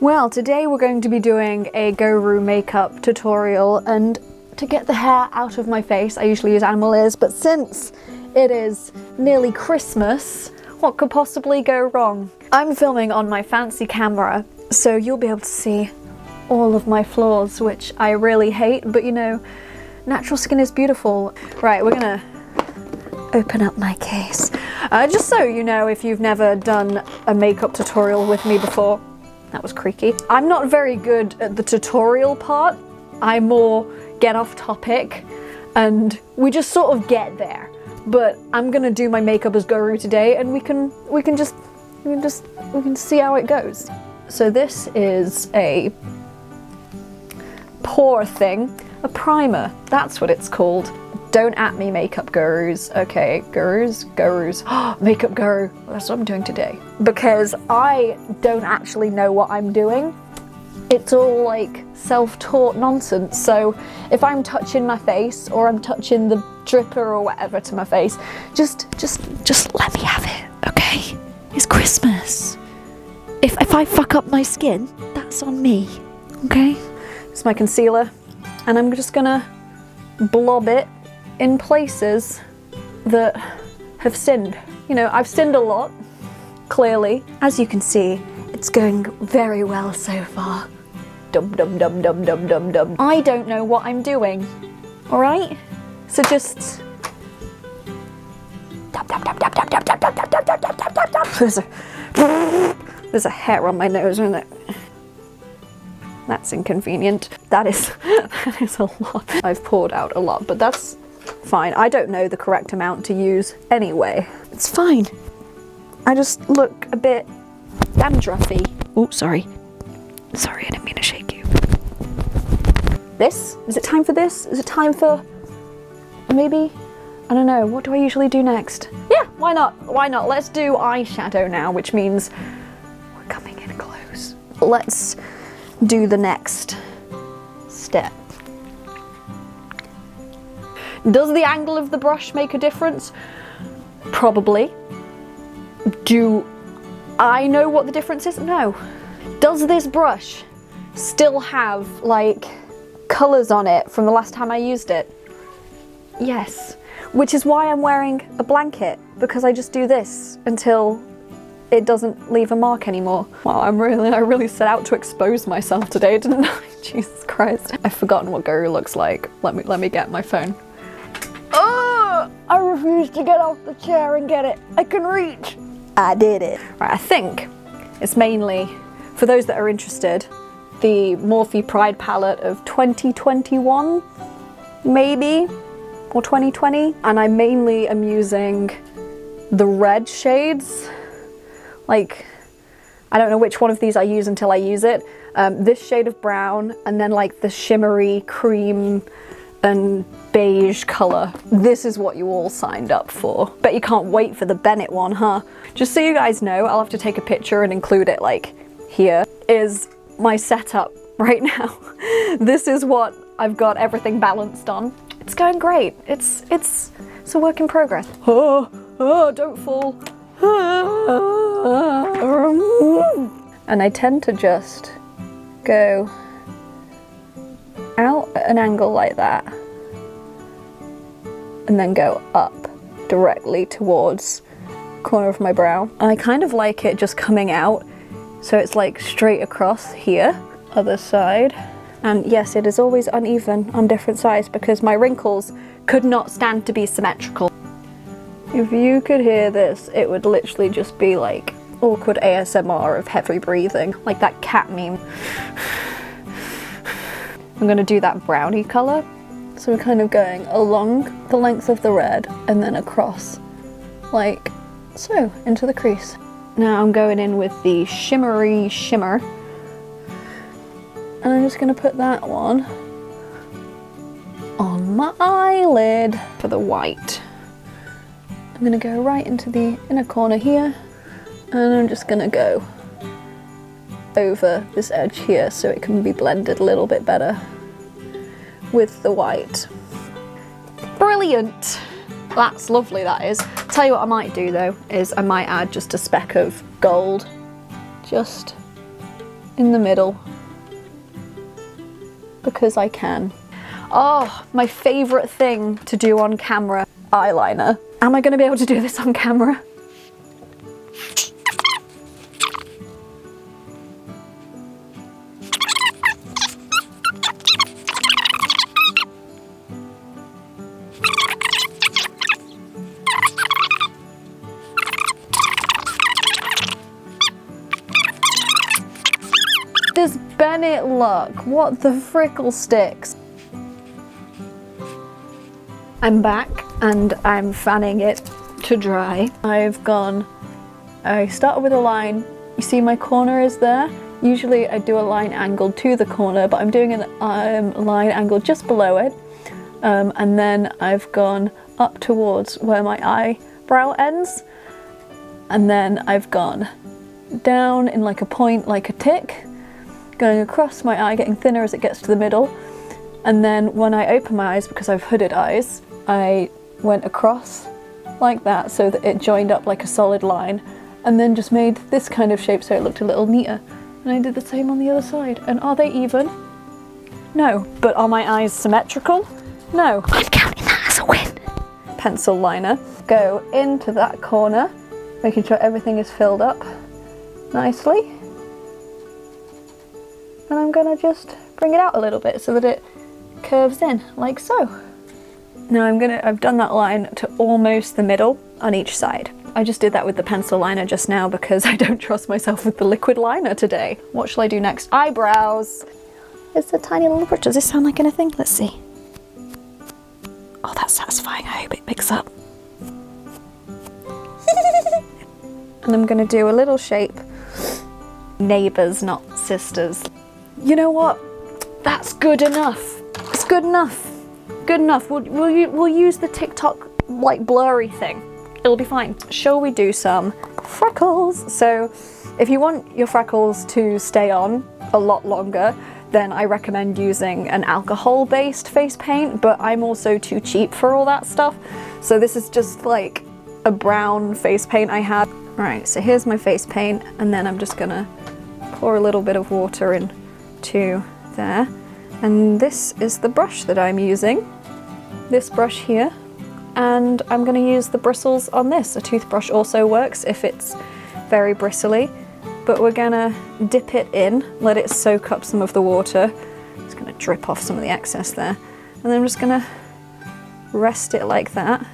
Well, today we're going to be doing a Gorou makeup tutorial, and to get the hair out of my face I usually use animal ears, but since it is nearly Christmas, what could possibly go wrong? I'm filming on my fancy camera, so you'll be able to see all of my flaws, which I really hate, but you know, natural skin is beautiful. Right, we're gonna open up my case. Just so you know, if you've never done a makeup tutorial with me before, that was creaky. I'm not very good at the tutorial part. I more get off topic and we just sort of get there. But I'm gonna do my makeup as Gorou today, and we can see how it goes. So this is a pore thing, a primer. That's what it's called. Don't at me, makeup gurus. Okay, gurus. Makeup guru. That's what I'm doing today. Because I don't actually know what I'm doing. It's all like self-taught nonsense. So if I'm touching my face or I'm touching the dripper or whatever to my face, just let me have it, okay? It's Christmas. If I fuck up my skin, that's on me, okay? It's my concealer, and I'm just gonna blob it in places that have sinned. You know, I've sinned a lot, clearly. As you can see, it's going very well so far. Dum dum dum dum dum dum dum. I don't know what I'm doing, all right? So just... There's a hair on my nose, isn't it? That's inconvenient. That is a lot. I've poured out a lot, but that's fine. I don't know the correct amount to use anyway. It's fine. I just look a bit dandruffy. Oh, sorry. Sorry, I didn't mean to shake you. This? Is it time for this? Is it time for... maybe? I don't know. What do I usually do next? Yeah, why not? Why not? Let's do eyeshadow now, which means we're coming in close. Let's do the next step. Does the angle of the brush make a difference? Probably. Do I know what the difference is? No. Does this brush still have like colours on it from the last time I used it? Yes. Which is why I'm wearing a blanket, because I just do this until it doesn't leave a mark anymore. Wow, I really set out to expose myself today, didn't I? Jesus Christ. I've forgotten what Gorou looks like. Let me get my phone. Oh, I refuse to get off the chair and get it. I can reach. I did it. Right, I think it's mainly, for those that are interested, the Morphe Pride palette of 2021, maybe, or 2020. And I mainly am using the red shades. Like, I don't know which one of these I use until I use it. This shade of brown, and then like the shimmery cream and beige colour. This is what you all signed up for. Bet you can't wait for the Bennett one, huh? Just so you guys know, I'll have to take a picture and include it like here, is my setup right now. This is what I've got everything balanced on. It's going great. It's a work in progress. Oh, don't fall. And I tend to just go out at an angle like that and then go up directly towards the corner of my brow. And I kind of like it just coming out, so it's like straight across here. Other side. And yes, it is always uneven on different sides because my wrinkles could not stand to be symmetrical. If you could hear this, it would literally just be like awkward ASMR of heavy breathing, like that cat meme. I'm gonna do that brownie color. So we're kind of going along the length of the red and then across, like so, into the crease. Now I'm going in with the shimmery shimmer. And I'm just gonna put that one on my eyelid for the white. I'm gonna go right into the inner corner here, and I'm just gonna go over this edge here so it can be blended a little bit better with the white. Brilliant! That's lovely, that is. Tell you what I might do though, is I might add just a speck of gold, just in the middle because I can. Oh, my favourite thing to do on camera, eyeliner. Am I going to be able to do this on camera? Does Bennett look? What the frickle sticks? I'm back and I'm fanning it to dry. I started with a line. You see my corner is there? Usually I do a line angled to the corner, but I'm doing a line angled just below it. And then I've gone up towards where my eyebrow ends. And then I've gone down in like a point, like a tick, going across my eye, getting thinner as it gets to the middle. And then when I open my eyes, because I've hooded eyes, I went across like that so that it joined up like a solid line, and then just made this kind of shape so it looked a little neater. And I did the same on the other side. And are they even? No. But are my eyes symmetrical? No. I'm counting that as a win. Pencil liner. Go into that corner, making sure everything is filled up nicely. And I'm gonna just bring it out a little bit so that it curves in, like so. Now I've done that line to almost the middle on each side. I just did that with the pencil liner just now because I don't trust myself with the liquid liner today. What shall I do next? Eyebrows. It's a tiny little brush. Does this sound like anything? Let's see. Oh, that's satisfying. I hope it picks up. And I'm gonna do a little shape. Neighbours, not sisters. You know what? That's good enough. It's good enough. Good enough. We'll use the TikTok like blurry thing. It'll be fine. Shall we do some freckles? So if you want your freckles to stay on a lot longer, then I recommend using an alcohol-based face paint, but I'm also too cheap for all that stuff. So this is just like a brown face paint I have. All right, so here's my face paint, and then I'm just gonna pour a little bit of water into there. And this is the brush that I'm using, this brush here. And I'm going to use the bristles on this. A toothbrush also works if it's very bristly, but we're going to dip it in, let it soak up some of the water. It's going to drip off some of the excess there. And then I'm just going to rest it like that.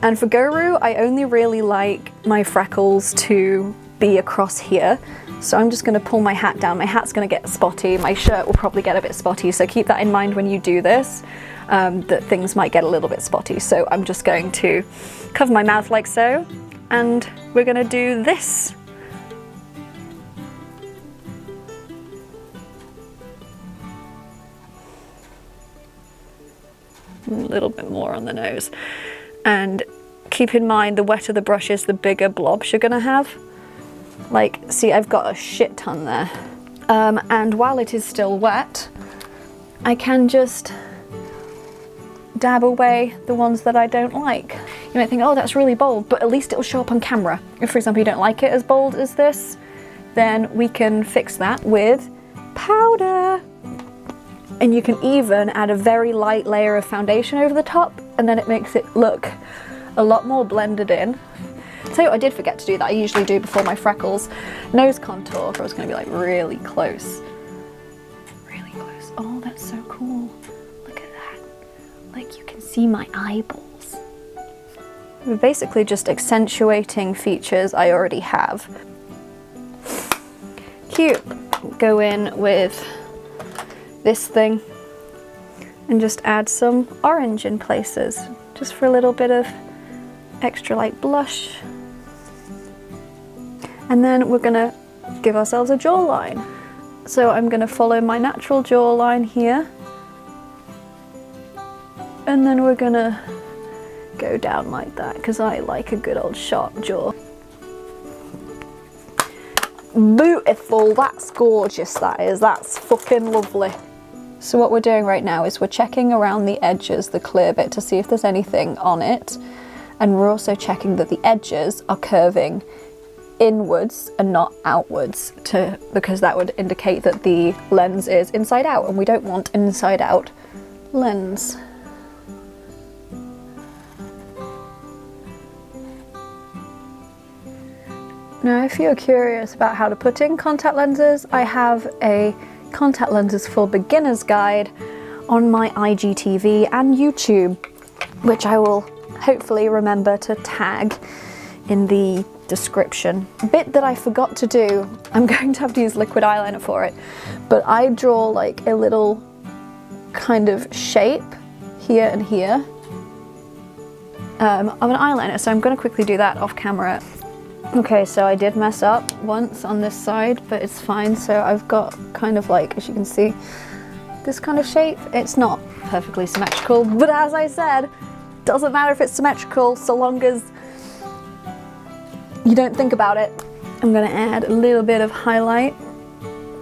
And for Gorou, I only really like my freckles to be across here. So I'm just going to pull my hat down. My hat's going to get spotty. My shirt will probably get a bit spotty. So keep that in mind when you do this, that things might get a little bit spotty. So I'm just going to cover my mouth like so. And we're going to do this. A little bit more on the nose. And keep in mind, the wetter the brush is, the bigger blobs you're going to have. Like, see, I've got a shit ton there. And while it is still wet, I can just dab away the ones that I don't like. You might think, oh, that's really bold, but at least it'll show up on camera. If, for example, you don't like it as bold as this, then we can fix that with powder. And you can even add a very light layer of foundation over the top, and then it makes it look a lot more blended in. Tell you what I did forget to do that I usually do before my freckles. Nose contour. I was going to be like really close. Really close. Oh, that's so cool. Look at that. Like you can see my eyeballs. We're basically just accentuating features I already have. Cute. Go in with this thing and just add some orange in places. Just for a little bit of extra light blush. And then we're gonna give ourselves a jawline. So I'm gonna follow my natural jawline here. And then we're gonna go down like that because I like a good old sharp jaw. Beautiful, that's gorgeous, that is. That's fucking lovely. So what we're doing right now is we're checking around the edges, the clear bit, to see if there's anything on it. And we're also checking that the edges are curving inwards and not outwards, because that would indicate that the lens is inside out, and we don't want an inside out lens. Now, if you're curious about how to put in contact lenses, I have a contact lenses for beginners guide on my IGTV and YouTube, which I will hopefully remember to tag in the description. A bit that I forgot to do, I'm going to have to use liquid eyeliner for it, but I draw like a little kind of shape here and here of an eyeliner, so I'm going to quickly do that off camera. Okay, so I did mess up once on this side, but it's fine. So I've got kind of like, as you can see, this kind of shape. It's not perfectly symmetrical, but as I said, doesn't matter if it's symmetrical so long as you don't think about it. I'm gonna add a little bit of highlight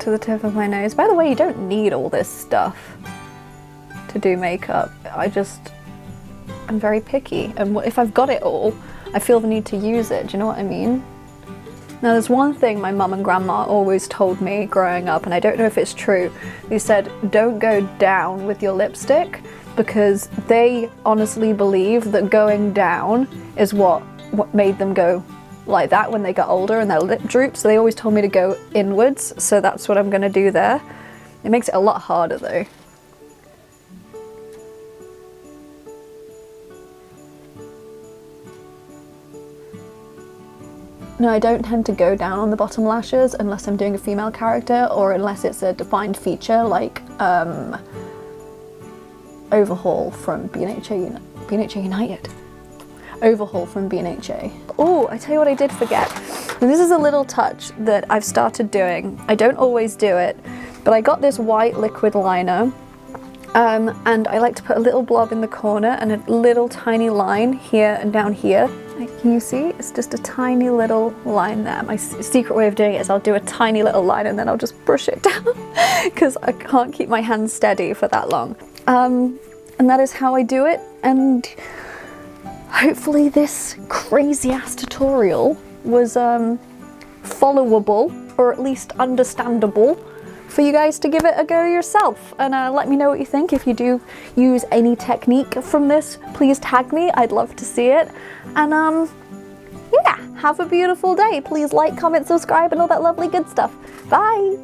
to the tip of my nose. By the way, you don't need all this stuff to do makeup. I'm very picky, and if I've got it all, I feel the need to use it, do you know what I mean? Now, there's one thing my mum and grandma always told me growing up, and I don't know if it's true. They said, don't go down with your lipstick, because they honestly believe that going down is what made them go like that when they got older and their lip drooped. So they always told me to go inwards, so that's what I'm gonna do there. It makes it a lot harder though. No, I don't tend to go down on the bottom lashes unless I'm doing a female character, or unless it's a defined feature like Overhaul from B&HA United. Overhaul from B&HA. Oh, I tell you what I did forget. And this is a little touch that I've started doing. I don't always do it, but I got this white liquid liner, and I like to put a little blob in the corner and a little tiny line here and down here. Can you see? It's just a tiny little line there. My secret way of doing it is I'll do a tiny little line and then I'll just brush it down because I can't keep my hands steady for that long. And that is how I do it, and hopefully this crazy ass tutorial was followable, or at least understandable, for you guys to give it a go yourself. And let me know what you think. If you do use any technique from this, please tag me. I'd love to see it. And yeah, have a beautiful day. Please like, comment, subscribe, and all that lovely good stuff. Bye!